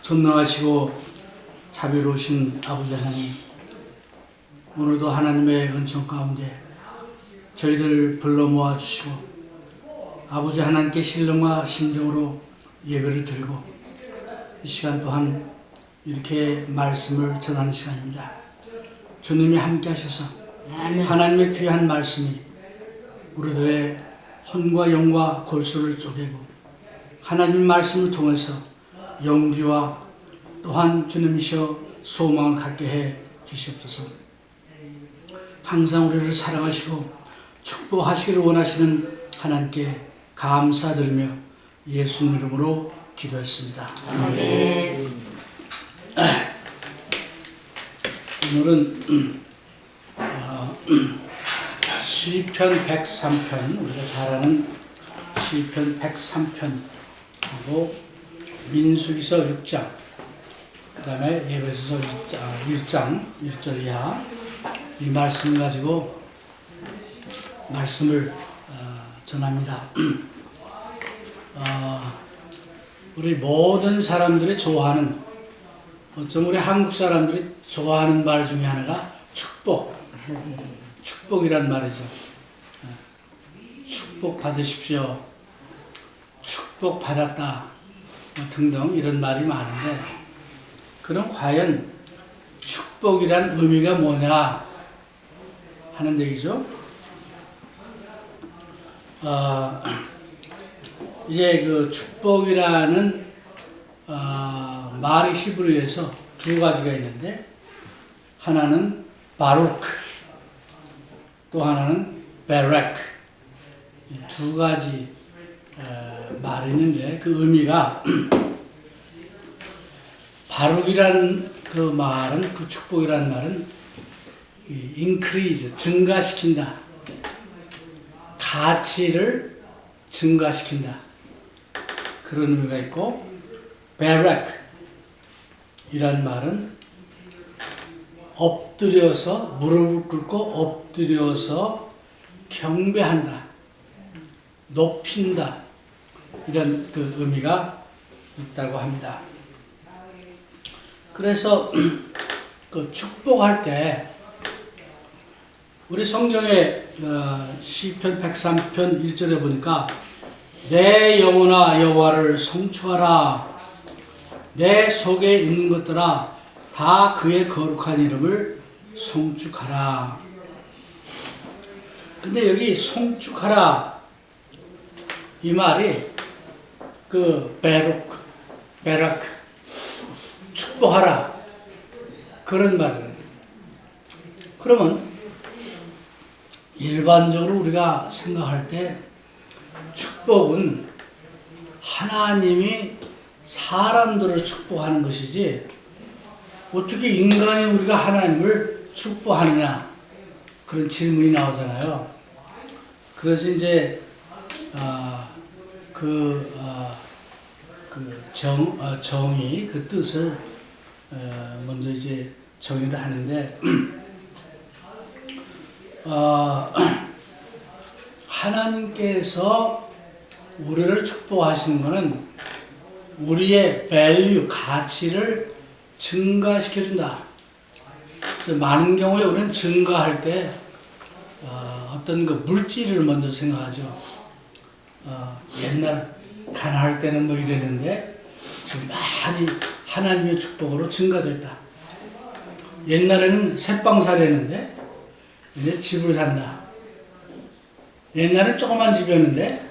전능하시고 자비로우신 아버지 하나님, 오늘도 하나님의 은총 가운데 저희들 불러 모아주시고 아버지 하나님께 신령과 심정으로 예배를 드리고 이 시간 또한 이렇게 말씀을 전하는 시간입니다. 주님이 함께 하셔서 하나님의 귀한 말씀이 우리들의 혼과 영과 골수를 쪼개고 하나님의 말씀을 통해서 용기와 또한 주님이시여 소망을 갖게 해 주시옵소서. 항상 우리를 사랑하시고 축복하시기를 원하시는 하나님께 감사드리며 예수님 이름으로 기도했습니다. 아멘. 오늘은 시편 103편, 우리가 잘 아는 시편 103편하고 민수기서 6장, 그 다음에 에베소서 1장 1절 이하 이 말씀 가지고 말씀을 전합니다. 우리 모든 사람들이 좋아하는, 어쩜 우리 한국 사람들이 좋아하는 말 중에 하나가 축복이란 말이죠. 축복 받으십시오, 축복 받았다 등등 이런 말이 많은데, 그럼 과연 축복이란 의미가 뭐냐 하는 얘기죠. 이제 그 축복이라는 말이 히브리어에서 두 가지가 있는데, 하나는 바루크, 또 하나는 베렉, 두 가지 말이 있는데, 그 의미가 바룩이라는 그 말은, 그 축복이라는 말은 increase, 증가시킨다, 가치를 증가시킨다, 그런 의미가 있고, 베렉 이란 말은 엎드려서, 무릎을 꿇고 엎드려서 경배한다, 높인다, 이런 그 의미가 있다고 합니다. 그래서 그 축복할 때 우리 성경에 시편 103편 1절에 보니까 내 영혼아 여호와를 송축하라, 내 속에 있는 것들아 다 그의 거룩한 이름을 송축하라. 근데 여기 송축하라 이 말이 그 베락 축복하라 그런 말이에요. 그러면 일반적으로 우리가 생각할 때 축복은 하나님이 사람들을 축복하는 것이지, 어떻게 인간이 우리가 하나님을 축복하느냐, 그런 질문이 나오잖아요. 그래서 이제 정의, 그 뜻을 먼저 이제 정의를 하는데, 하나님께서 우리를 축복하시는 것은 우리의 value, 가치를 증가시켜준다. 그래서 많은 경우에 우리는 증가할 때 어떤 그 물질을 먼저 생각하죠. 옛날 가난할 때는 뭐 이랬는데 지금 많이 하나님의 축복으로 증가됐다. 옛날에는 새빵살이었는데 이제 집을 산다. 옛날엔 조그만 집이었는데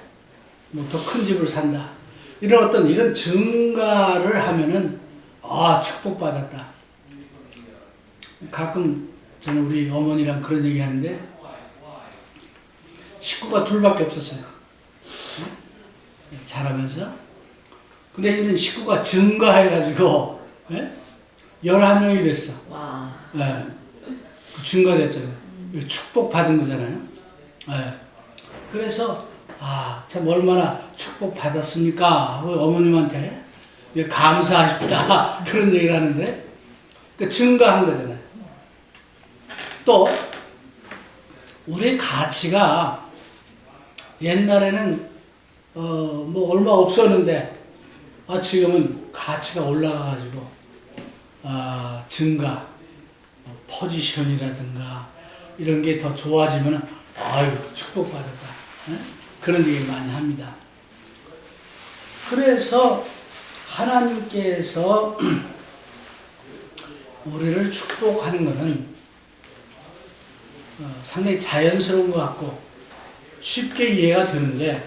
뭐 더 큰 집을 산다. 이런 증가를 하면은 축복받았다. 가끔 저는 우리 어머니랑 그런 얘기 하는데, 식구가 둘밖에 없었어요. 잘하면서. 근데 이제 식구가 증가해가지고 11명이 됐어. 와. 네. 증가됐잖아요. 축복받은 거잖아요. 네. 그래서 참 얼마나 축복받았습니까 하고 어머님한테 감사하십니다 그런 얘기를 하는데, 그러니까 증가한 거잖아요. 또 우리의 가치가 옛날에는 뭐 얼마 없었는데 지금은 가치가 올라가가지고 증가, 포지션이라든가 이런 게 더 좋아지면 아유 축복받았다, 그런 얘기 많이 합니다. 그래서 하나님께서 우리를 축복하는 것은 상당히 자연스러운 것 같고 쉽게 이해가 되는데,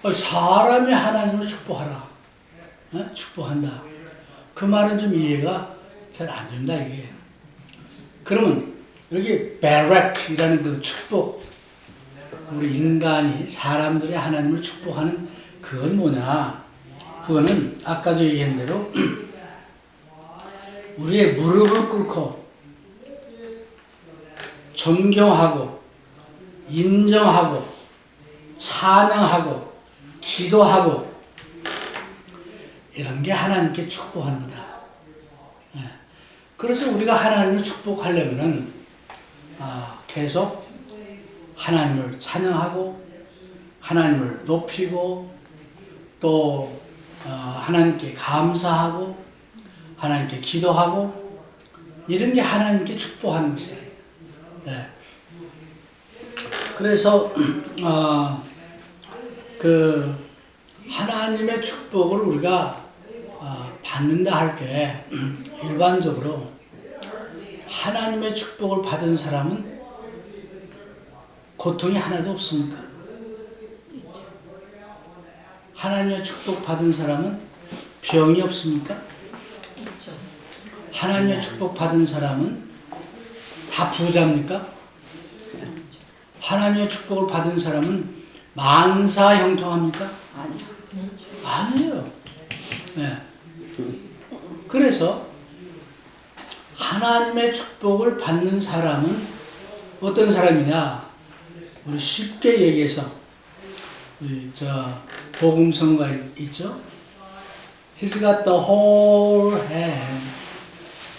사람이 하나님을 축복하라, 축복한다, 그 말은 좀 이해가 잘 안 된다 이게. 그러면 여기 베렉이라는 그 축복, 우리 인간이 사람들이 하나님을 축복하는 그건 뭐냐? 그거는 아까도 얘기한 대로 우리의 무릎을 꿇고 존경하고 인정하고 찬양하고 기도하고 이런 게 하나님께 축복합니다. 그래서 우리가 하나님을 축복하려면은 계속 하나님을 찬양하고 하나님을 높이고 또 하나님께 감사하고 하나님께 기도하고 이런 게 하나님께 축복하는 것이다. 그래서 그 하나님의 축복을 우리가 받는다 할 때 일반적으로 하나님의 축복을 받은 사람은 고통이 하나도 없습니까? 하나님의 축복 받은 사람은 병이 없습니까? 하나님의 축복 받은 사람은 다 부자입니까? 하나님의 축복을 받은 사람은 만사형통합니까? 아니에요. 그래서 하나님의 축복을 받는 사람은 어떤 사람이냐? 우리 쉽게 얘기해서 복음성가 있죠? He's got the whole hand,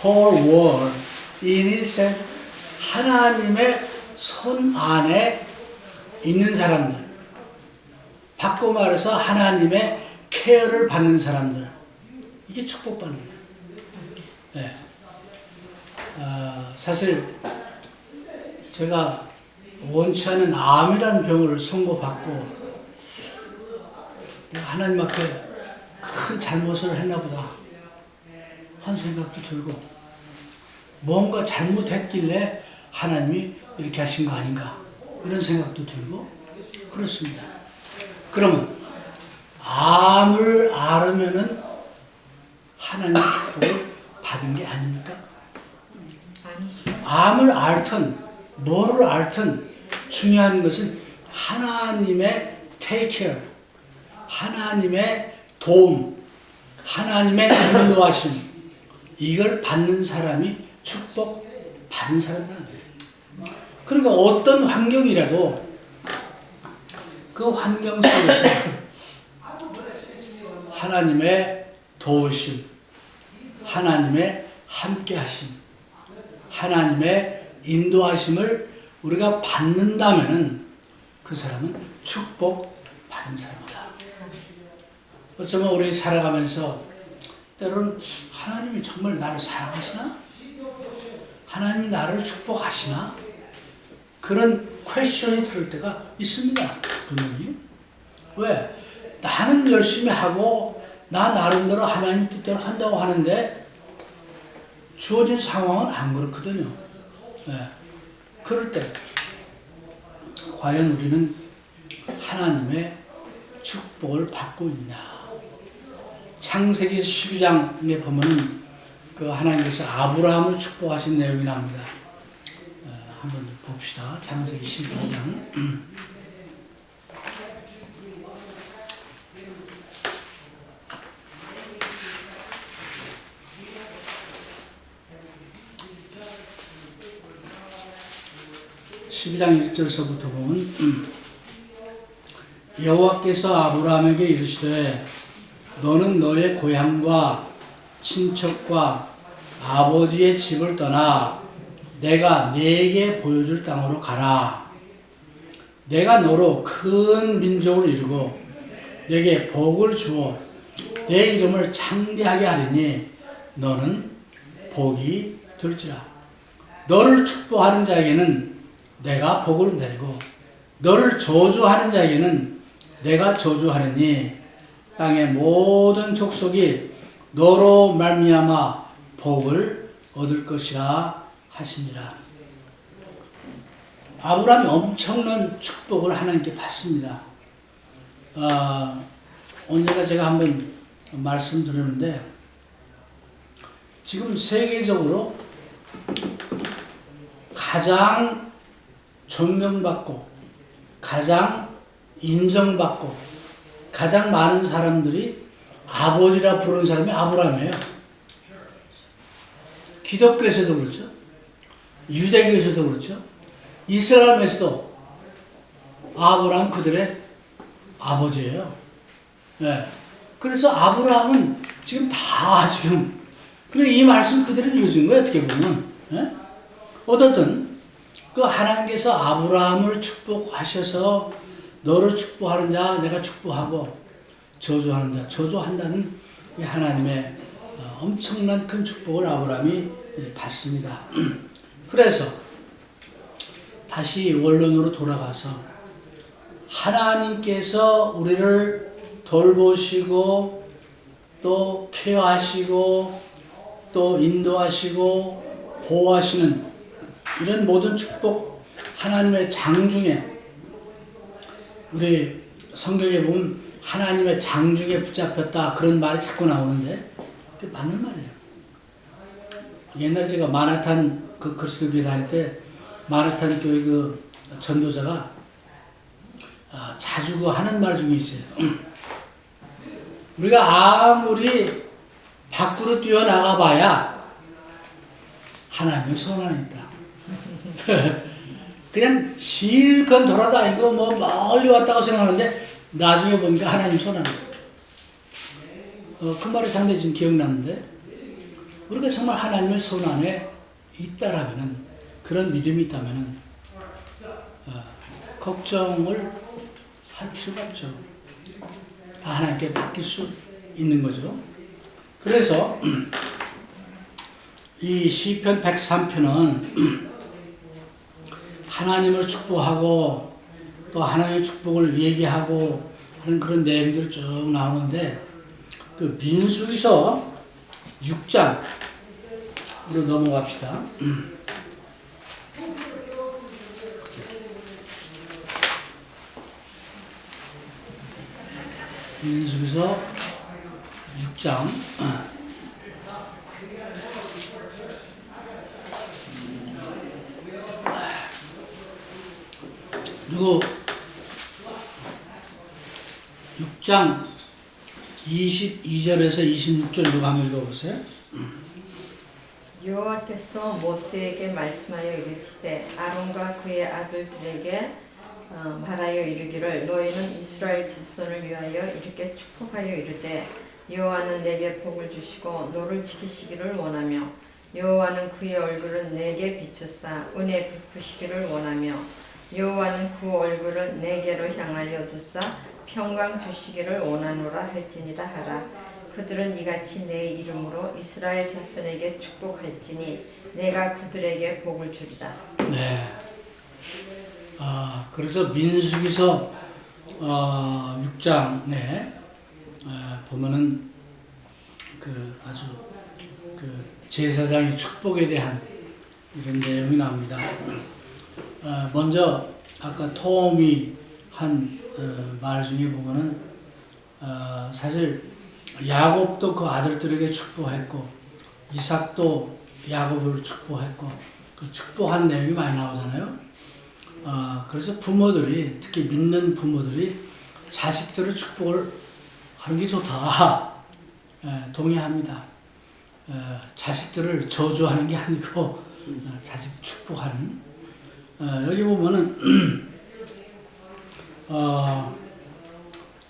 whole world in his hand. 하나님의 손 안에 있는 사람들, 바꿔 말해서 하나님의 케어를 받는 사람들, 이게 축복받는 거예요. 사실 제가 원치 않은 암이라는 병을 선고받고 하나님 앞에 큰 잘못을 했나 보다 한 생각도 들고, 뭔가 잘못했길래 하나님이 이렇게 하신 거 아닌가 이런 생각도 들고 그렇습니다. 그러면 암을 앓으면은 하나님의 축복을 받은 게 아닙니까? 암을 앓든 뭐를 앓든 중요한 것은 하나님의 take care, 하나님의 도움, 하나님의 인도하심, 이걸 받는 사람이 축복 받은 사람이라는 거예요. 그러니까 어떤 환경이라도 그 환경 속에서 하나님의 도우심, 하나님의 함께하심, 하나님의 인도하심을 우리가 받는다면은 그 사람은 축복 받은 사람이다. 어쩌면 우리 살아가면서 때로는 하나님이 정말 나를 사랑하시나? 하나님이 나를 축복하시나? 그런 퀘스천이 들을 때가 있습니다. 분명히. 왜? 나는 열심히 하고 나 나름대로 하나님 뜻대로 한다고 하는데 주어진 상황은 안 그렇거든요. 그럴 때 과연 우리는 하나님의 축복을 받고 있나? 창세기 12장에 보면 그 하나님께서 아브라함을 축복하신 내용이 나옵니다. 한번 봅시다. 창세기 12장. 12장 1절서부터 보면 여호와께서 아브라함에게 이르시되 너는 너의 고향과 친척과 아버지의 집을 떠나 내가 네게 보여줄 땅으로 가라. 내가 너로 큰 민족을 이루고 내게 복을 주어 내 이름을 창대하게 하리니 너는 복이 될지라. 너를 축복하는 자에게는 내가 복을 내리고 너를 저주하는 자에게는 내가 저주하리니 땅의 모든 족속이 너로 말미암아 복을 얻을 것이라 하시니라. 아브라함이 엄청난 축복을 하나님께 받습니다. 언제가 제가 한번 말씀드렸는데 지금 세계적으로 가장 존경받고 가장 인정받고 가장 많은 사람들이 아버지라 부르는 사람이 아브라함이에요. 기독교에서도 그렇죠. 유대교에서도 그렇죠. 이슬람에서도 아브라함 그들의 아버지예요. 네. 그래서 아브라함은 지금 다 지금 이 말씀 그대로 이루어진 거예요. 어떻게 보면. 네? 어떻든 그 하나님께서 아브라함을 축복하셔서 너를 축복하는 자 내가 축복하고 저주하는 자 저주한다는 하나님의 엄청난 큰 축복을 아브라함이 받습니다. 그래서 다시 원론으로 돌아가서 하나님께서 우리를 돌보시고 또 케어하시고 또 인도하시고 보호하시는 이런 모든 축복 하나님의 장중에 우리 성경에 보면 하나님의 장중에 붙잡혔다 그런 말이 자꾸 나오는데 그게 맞는 말이에요. 옛날에 제가 마나탄 그 그리스도교회 다닐 때 마나탄 교회 그 전도자가 자주 그 하는 말 중에 있어요. 우리가 아무리 밖으로 뛰어나가 봐야 하나님의 손 안에 있다. 그냥 실컷 돌아다니고 뭐 멀리 왔다고 생각하는데 나중에 보니까 하나님 손 안에 그 말이 상당히 지금 기억나는데 우리가 정말 하나님의 손 안에 있다라면은 그런 믿음이 있다면은 걱정을 할 필요가 없죠. 다 하나님께 맡길 수 있는 거죠. 그래서 이 시편 103편은 하나님을 축복하고 또 하나님의 축복을 얘기하고 하는 그런 내용들이 쭉 나오는데 그 민수기서 6장으로 넘어갑시다. 민수기서 6장 그리고 6장 22절에서 26절 누가 한번 읽어보세요. 여호와께서 모세에게 말씀하여 이르시되 아론과 그의 아들들에게 말하여 이르기를 너희는 이스라엘 자손을 위하여 이렇게 축복하여 이르되 여호와는 내게 복을 주시고 너를 지키시기를 원하며 여호와는 그의 얼굴을 내게 비추사 은혜 베푸시기를 원하며 여호와는 그 얼굴을 내게로 향하여 두사 평강 주시기를 원하노라 할지니라 하라. 그들은 이같이 내 이름으로 이스라엘 자손에게 축복할지니 내가 그들에게 복을 주리라. 네. 그래서 민수기서 6장에 보면은 그 아주 그 제사장의 축복에 대한 이런 내용이 나옵니다. 먼저 아까 톰이 한 말 중에 보면은 사실 야곱도 그 아들들에게 축복했고 이삭도 야곱을 축복했고 그 축복한 내용이 많이 나오잖아요. 그래서 부모들이 특히 믿는 부모들이 자식들의 축복을 하는 게 좋다. 동의합니다. 자식들을 저주하는 게 아니고 자식 축복하는. 여기 보면은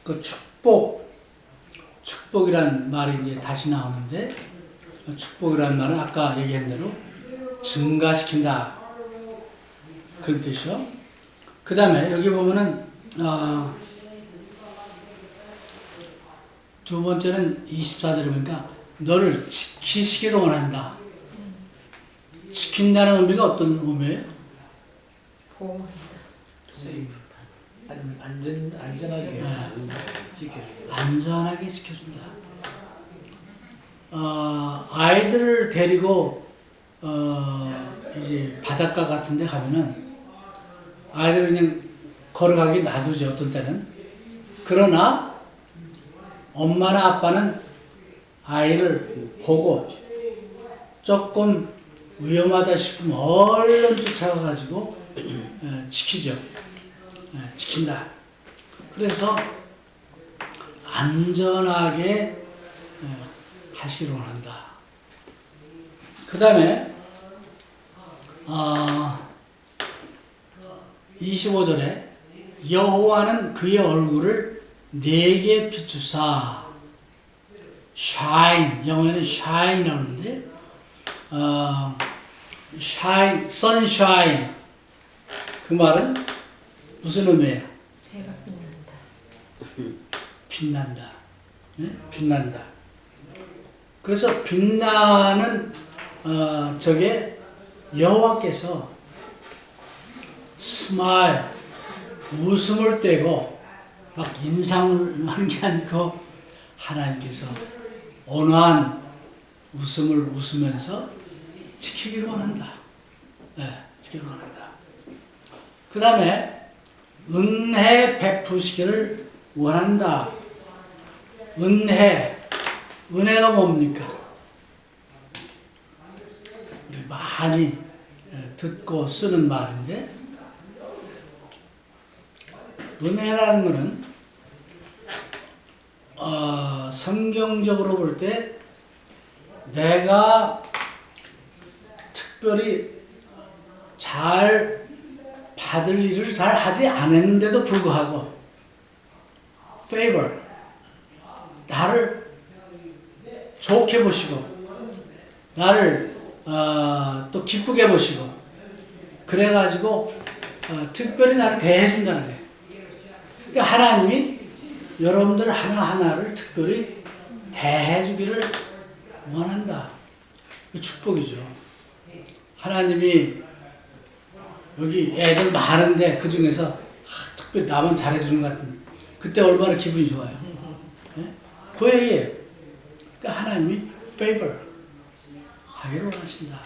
그 축복이란 말이 이제 다시 나오는데 축복이란 말은 아까 얘기한 대로 증가시킨다 그런 뜻이요. 그 다음에 여기 보면은 두 번째는 24절에 보니까 너를 지키시기를 원한다. 지킨다는 의미가 어떤 의미예요? 보호한다. 세이브. 안전하게 지켜줘. 안전하게 지켜준다. 아이들을 데리고 이제 바닷가 같은 데 가면은 아이들 그냥 걸어가게 놔두죠, 어떤 때는. 그러나 엄마나 아빠는 아이를 보고 조금 위험하다 싶으면 얼른 쫓아가가지고 지키죠. 지킨다. 그래서 안전하게 하시기를 원한다. 그 다음에 25절에 여호와는 그의 얼굴을 내게 비추사 shine, 영어에는 shine이라고 하는데 shine, sunshine 그 말은 무슨 의미예요? 해가 빛난다. 빛난다. 네? 빛난다. 그래서 빛나는 저게 여호와께서 스마일 웃음을 떼고 막 인상을 하는 게 아니고 하나님께서 온화한 웃음을 웃으면서 지키기를 원한다. 네, 지키기를 원한다. 그 다음에 은혜 베푸시기를 원한다. 은혜가 뭡니까? 우리 많이 듣고 쓰는 말인데 은혜라는 것은 성경적으로 볼 때 내가 특별히 잘 받을 일을 잘 하지 않았는데도 불구하고 favor 나를 좋게 보시고 나를 또 기쁘게 보시고 그래가지고 특별히 나를 대해준다는 거예요. 그러니까 하나님이 여러분들 하나하나를 특별히 대해주기를 원한다. 축복이죠. 하나님이 여기 애들 많은데 그 중에서 특별히 나만 잘해주는 것 같은 그때 얼마나 기분이 좋아요. 네? 그 얘기예요. 그러니까 하나님이 favor 하기를 원하신다.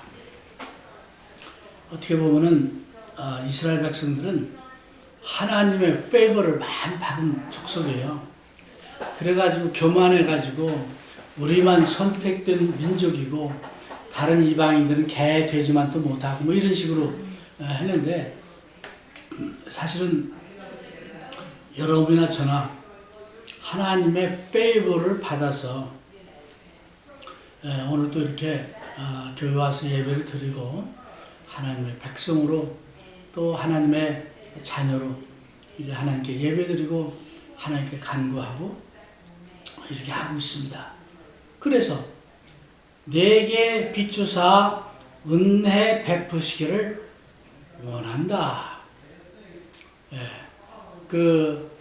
어떻게 보면은 이스라엘 백성들은 하나님의 favor를 많이 받은 족속이에요. 그래가지고 교만해가지고 우리만 선택된 민족이고 다른 이방인들은 개 되지만도 못하고 뭐 이런 식으로 했는데 사실은 여러분이나 저나 하나님의 favor를 받아서 오늘 또 이렇게 교회 와서 예배를 드리고 하나님의 백성으로 또 하나님의 자녀로 이제 하나님께 예배드리고 하나님께 간구하고 이렇게 하고 있습니다. 그래서 내게 비추사 은혜 베푸시기를 원한다. 예. 그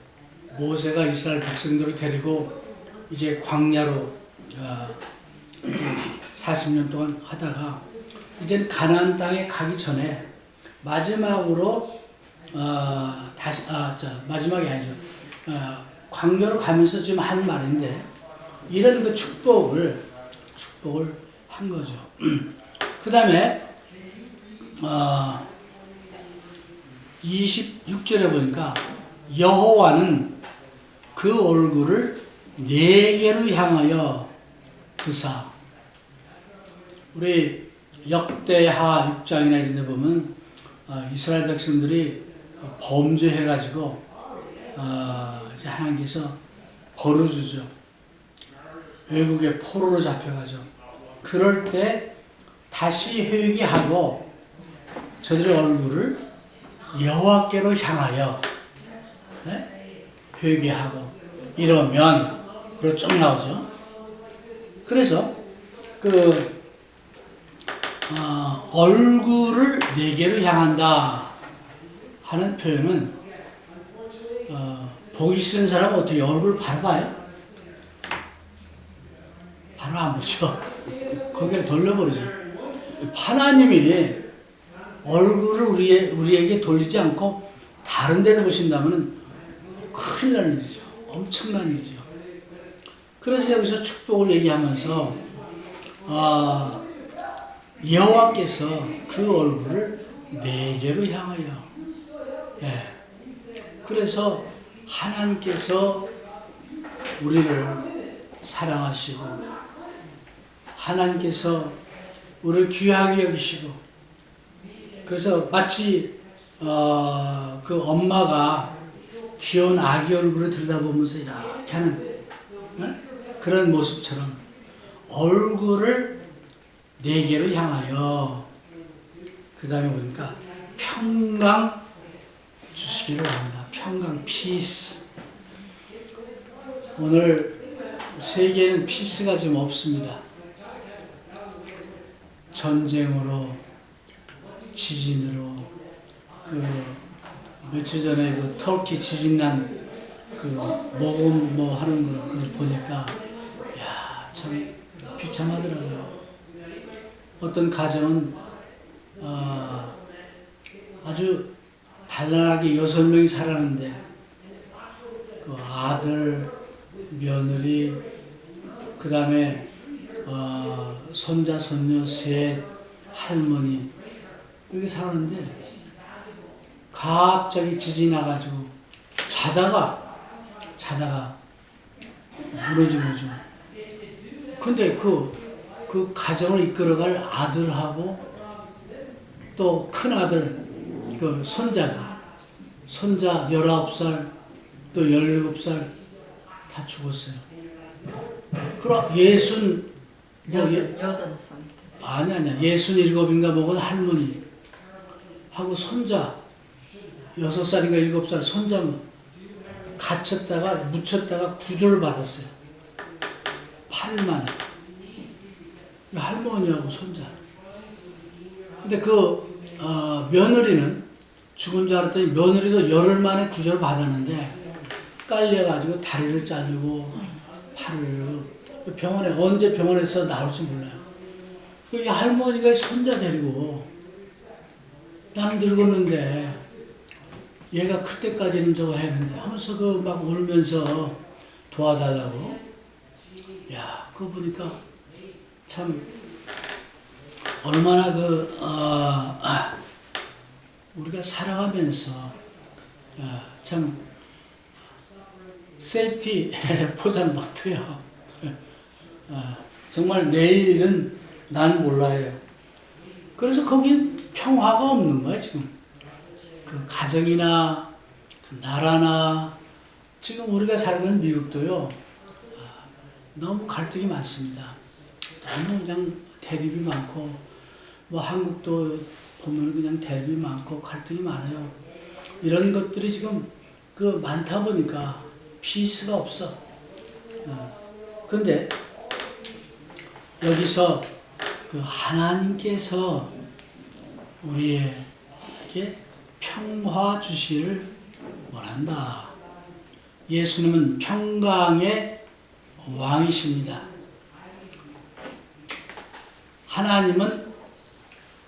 모세가 이스라엘 백성들을 데리고 이제 광야로 40년 동안 하다가 이제 가나안 땅에 가기 전에 마지막으로 마지막이 아니죠. 광야로 가면서 지금 한 말인데 이런 그 축복을 한 거죠. 그 다음에 26절에 보니까 여호와는 그 얼굴을 내게로 향하여 두사. 우리 역대하 6장이나 이런 데 보면 이스라엘 백성들이 범죄해가지고 이제 하나님께서 벌을 주죠. 외국에 포로로 잡혀가죠. 그럴 때 다시 회개하고 저들의 얼굴을 여호와께로 향하여 회개하고 이러면 그리고 쭉 나오죠. 그래서 그 얼굴을 내게로 향한다 하는 표현은 보기 싫은 사람은 어떻게 얼굴을 바라봐요? 바로 안 보죠. 거기를 돌려버리죠. 하나님이 얼굴을 우리에게 돌리지 않고 다른 데를 보신다면 큰일 날 일이죠. 엄청난 일이죠. 그래서 여기서 축복을 얘기하면서 여호와께서 그 얼굴을 내게로 향하여, 예. 그래서 하나님께서 우리를 사랑하시고 하나님께서 우리를 귀하게 여기시고, 그래서 마치 그 엄마가 귀여운 아기 얼굴을 들여다보면서 이렇게 하는 그런 모습처럼 얼굴을 내게로 향하여, 그 다음에 보니까 평강 주시기를 원한다. 평강, 피스. 오늘 세계에는 피스가 좀 없습니다. 전쟁으로, 지진으로, 며칠 전에 그 터키 지진 난 그 모금 뭐 하는 거 그걸 보니까 야, 참 비참하더라고요. 어떤 가정은 아주 단란하게 6명이 살았는데 그 아들, 며느리, 그 다음에 손자, 손녀, 셋, 할머니 이렇게 살았는데 갑자기 지진이 나가지고 자다가 무너진 거죠. 근데 그 가정을 이끌어갈 아들하고 또 큰 아들, 그 손자죠. 손자 19살, 또 17살 다 죽었어요. 그럼 68살. 아니야. 67인가 먹은 할머니 하고 손자 6살인가 7살 손자 갇혔다가 묻혔다가 구조를 받았어요. 8일 만에. 할머니하고 손자. 근데 그 며느리는 죽은 줄 알았더니 며느리도 열흘 만에 구조를 받았는데 깔려가지고 다리를 자르고 팔을 병원에 언제 병원에서 나올지 몰라요. 이 할머니가 손자 데리고 난 늙었는데 얘가 클 때까지는 저거 했는데 하면서 그 막 울면서 도와달라고. 야, 그거 보니까 참 얼마나 우리가 살아가면서 참 세이프티 포장 맡아요. 정말 내일은 난 몰라요. 그래서 거긴 평화가 없는 거야 지금. 그 가정이나 그 나라나 지금 우리가 살고 미국도요. 너무 갈등이 많습니다. 너무 그냥 대립이 많고 뭐 한국도 보면 그냥 대립이 많고 갈등이 많아요. 이런 것들이 지금 그 많다 보니까 피스가 없어. 근데 여기서 그 하나님께서 우리에게 평화 주시기를 원한다. 예수님은 평강의 왕이십니다. 하나님은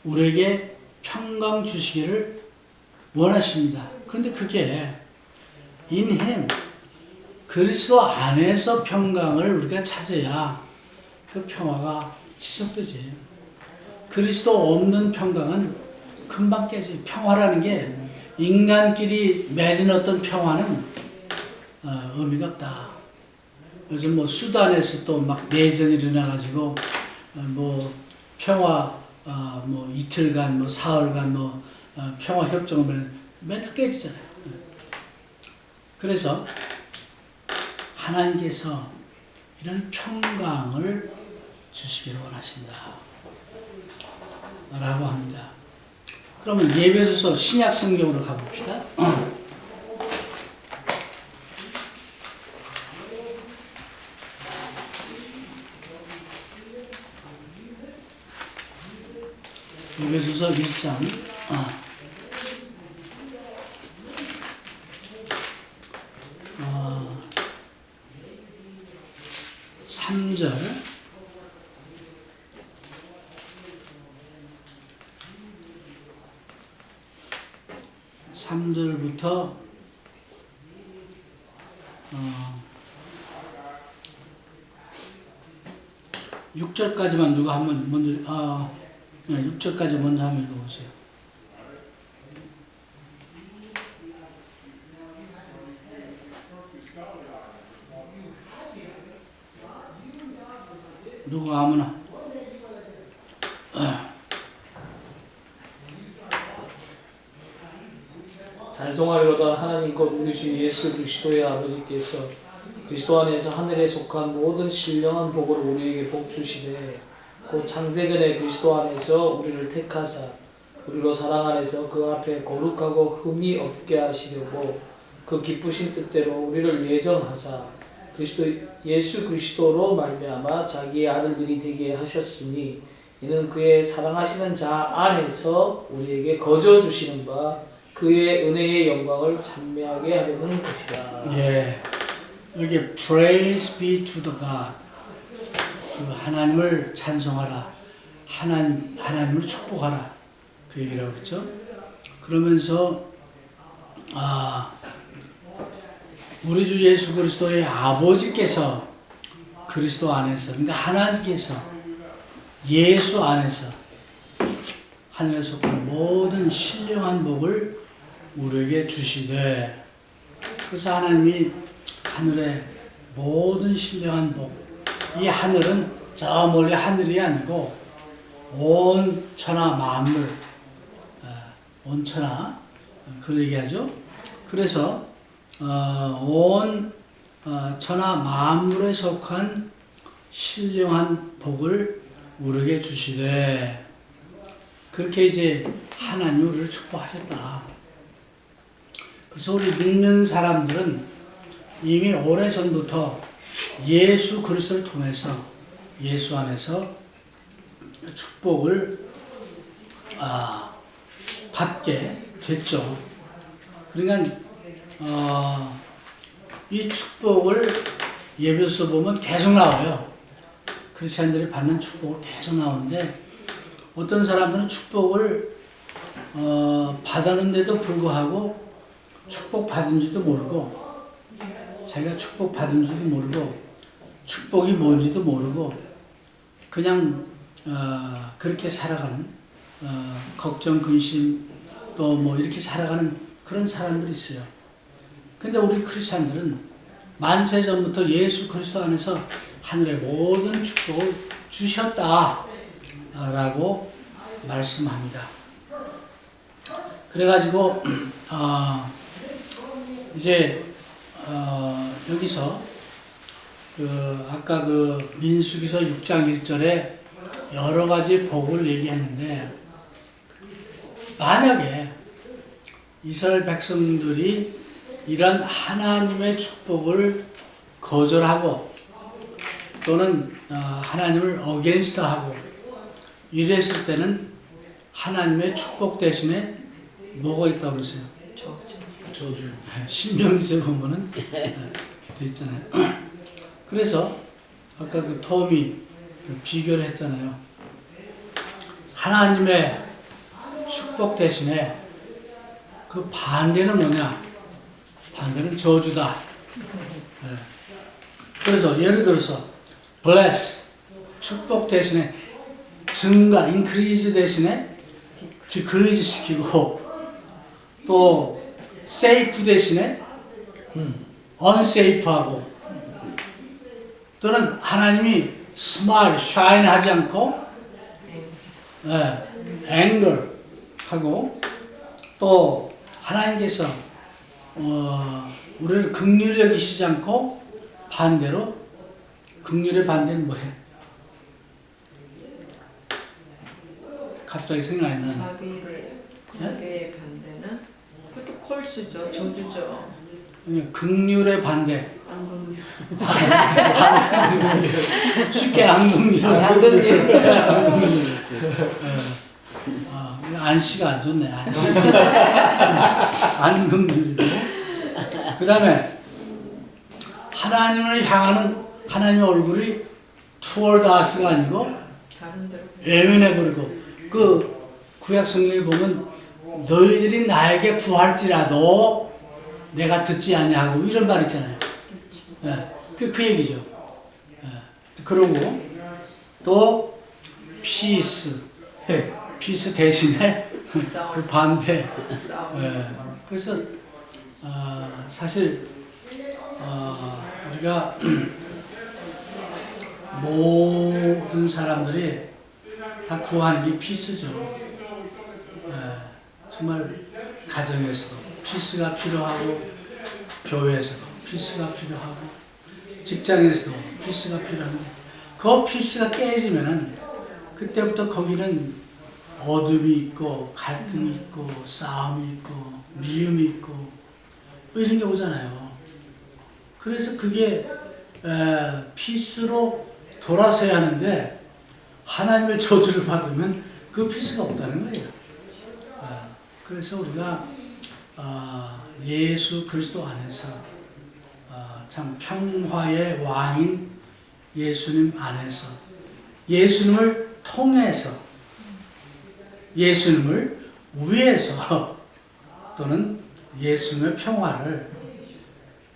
우리에게 평강 주시기를 원하십니다. 그런데 그게 in Him, 그리스도 안에서 평강을 우리가 찾아야 그 평화가 지속되지. 그리스도 없는 평강은 금방 깨지. 평화라는 게 인간끼리 맺은 어떤 평화는 의미가 없다. 요즘 뭐 수단에서 또 막 내전이 일어나가지고 뭐 평화 뭐 이틀간 뭐 사흘간 뭐 평화 협정을 맨날 깨지잖아요. 그래서 하나님께서 이런 평강을 주시기를 원하신다 라고 합니다. 그러면 예배소서 신약 성경으로 가봅시다. 예배소서 1장 3절 3절부터 6절까지만 누가 한번 먼저 6절까지 먼저 한번 읽어보세요. 누가 아무나. 찬송하리로다. 하나님 곧 우리 주 예수 그리스도의 아버지께서 그리스도 안에서 하늘에 속한 모든 신령한 복을 우리에게 복 주시되 곧 창세전에 그리스도 안에서 우리를 택하사 우리로 사랑 안에서 그 앞에 거룩하고 흠이 없게 하시려고 그 기쁘신 뜻대로 우리를 예정하사 예수 그리스도로 말미암아 자기의 아들들이 되게 하셨으니 이는 그의 사랑하시는 자 안에서 우리에게 거저 주시는 바 그의 은혜의 영광을 찬미하게 하려는 것이다. 예, 여기 praise be to the God. 그 하나님을 찬송하라. 하나님을 축복하라. 그 얘기라고 했죠. 그러면서 우리 주 예수 그리스도의 아버지께서 그리스도 안에서, 그러니까 하나님께서 예수 안에서 하늘에 속한 모든 신령한 복을 우리에게 주시되, 그래서 하나님이 하늘의 모든 신령한 복, 이 하늘은 저 멀리 하늘이 아니고 온 천하 만물, 온 천하, 그런 얘기하죠. 그래서 온 천하 만물에 속한 신령한 복을 우리에게 주시되, 그렇게 이제 하나님이 우리를 축복하셨다. 그래서 우리 믿는 사람들은 이미 오래전부터 예수 그리스도를 통해서 예수 안에서 축복을 받게 됐죠. 그러니까 이 축복을 예배서 보면 계속 나와요. 크리스찬들이 받는 축복을 계속 나오는데, 어떤 사람들은 축복을 받았는데도 불구하고 축복받은지도 모르고, 자기가 축복받은지도 모르고 축복이 뭔지도 모르고 그냥 그렇게 살아가는, 걱정, 근심 또 뭐 이렇게 살아가는 그런 사람들이 있어요. 근데 우리 크리스찬들은 만세 전부터 예수 그리스도 안에서 하늘의 모든 축복을 주셨다 라고 말씀합니다. 그래가지고 이제 여기서 아까 민수기서 6장 1절에 여러 가지 복을 얘기했는데, 만약에 이스라엘 백성들이 이런 하나님의 축복을 거절하고 또는 하나님을 어게인스트하고 이랬을 때는 하나님의 축복 대신에 뭐가 있다고 그러세요? 저주. 신명기에 보면은 이렇게 돼 있잖아요. 그래서 아까 톰이 비교를 했잖아요. 하나님의 축복 대신에 그 반대는 뭐냐? 반대는 저주다. 그래서 예를 들어서 bless, 축복 대신에 증가, increase 대신에 decrease 시키고, 또 safe 대신에 unsafe 하고, 또는 하나님이 smile, shine 하지 않고 anger 하고, 또 하나님께서 우리를 긍휼히 여기시지 않고 반대로, 긍휼의 반대는 뭐해? 갑자기 생각이 안 나네. 자비의 반대는 그것도 콜스죠, 저주죠. 긍휼의 반대. 안긍휼. 쉽게 안긍휼. 안씨가 안 좋네. 안긍휼이고. 그 다음에 하나님을 향하는 하나님의 얼굴이 toward us가 아니고 외면해버리고, 그 구약 성경에 보면 너희들이 나에게 구할지라도 내가 듣지 아니하고 이런 말 있잖아요. 예, 그 얘기죠. 예, 그러고 또 피스 대신에 그 반대. 예, 그래서 사실 우리가 모든 사람들이 다 구하는 게 피스죠. 정말 가정에서도 피스가 필요하고 교회에서도 피스가 필요하고 직장에서도 피스가 필요한데 그 피스가 깨지면은 그때부터 거기는 어둠이 있고 갈등이 있고 싸움이 있고 미움이 있고 뭐 이런 게 오잖아요. 그래서 그게 피스로 돌아서야 하는데 하나님의 저주를 받으면 그 피스가 없다는 거예요. 그래서 우리가 예수 그리스도 안에서 참 평화의 왕인 예수님 안에서 예수님을 통해서 예수님을 위해서 또는 예수님의 평화를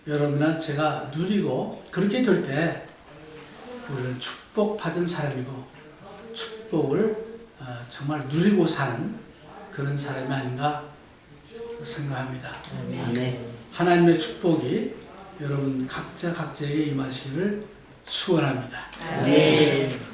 여러분이나 제가 누리고 그렇게 될 때 우리는 축복받은 사람이고 축복을 정말 누리고 사는 그런 사람이 아닌가 생각합니다. 아멘. 하나님의 축복이 여러분 각자에게 임하시기를 축원합니다. 아멘.